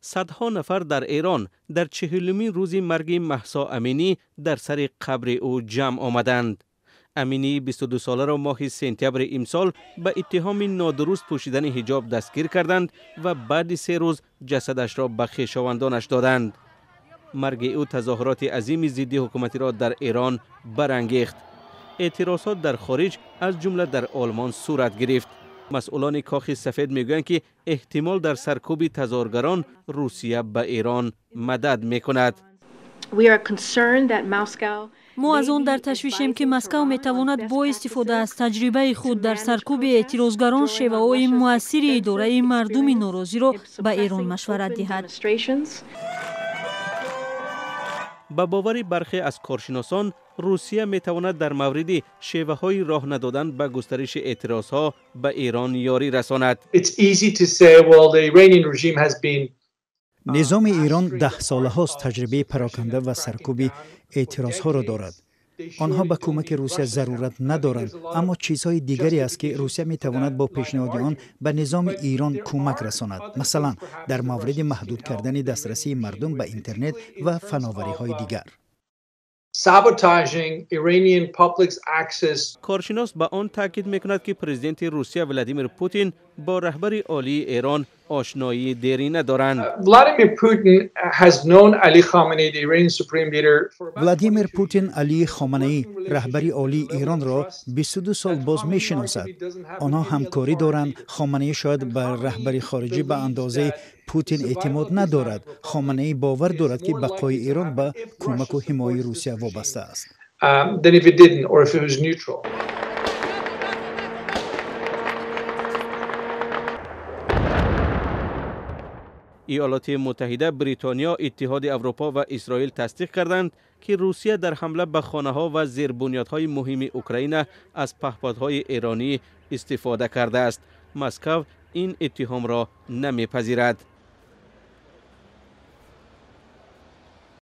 صدها نفر در ایران در 40مین روز مرگ مهسا امینی در سر قبر او جمع آمدند. امینی 22 ساله را ماه سپتامبر امسال به اتهام نادرست پوشیدن حجاب دستگیر کردند و بعد 3 روز جسدش را به خویشاوندانش دادند. مرگ او تظاهرات عظیم ضد حکومتی را در ایران برانگیخت. اعتراضات در خارج از جمله در آلمان صورت گرفت. مسئولان کاخ سفید میگویند که احتمال در سرکوب تظاهرگران روسیه به ایران مدد میکند. ما از آن در تشویشیم که مسکو میتواند با استفاده از تجربه خود در سرکوب اعتراضگران شیوه‌های مؤثر اداره مردم ناراضی را به ایران مشورت دهد. با باور برخی از کارشناسان، روسیه میتواند در مورد شیوه‌های راه ندادن به گسترش اعتراضها به ایران یاری رساند. نظام ایران 10 ساله هاست تجربه پراکنده و سرکوب اعتراضها را دارد. آنها به کمک روسیه ضرورت ندارند، اما چیزهای دیگری است که روسیه میتواند با پیشنهاد آن به نظام ایران کمک رساند. مثلا در مورد محدود کردن دسترسی مردم به اینترنت و فناوری‌های دیگر. کارشناس به آن تاکید میکند که پرزیدنت روسیه ولادیمیر پوتین با رهبر عالی ایران آشنایی دیرینه دارند. ولادیمیر پوتین علی خامنه‌ای رهبر عالی ایران را 22 سال باز میشناسد. آنها همکاری دارند. خامنه‌ای شاید بر رهبر خارجی به اندازه پوتین اعتماد ندارد. خامنه‌ای باور دارد که بقای ایران به کمک و حمایت روسیه وابسته است. ایالات متحده، بریتانیا، اتحاد اروپا و اسرائیل تصدیق کردند که روسیه در حمله به خانه‌ها و زیربنیادهای مهم اوکراین از پهپادهای ایرانی استفاده کرده است. مسکو این اتهام را نمیپذیرد.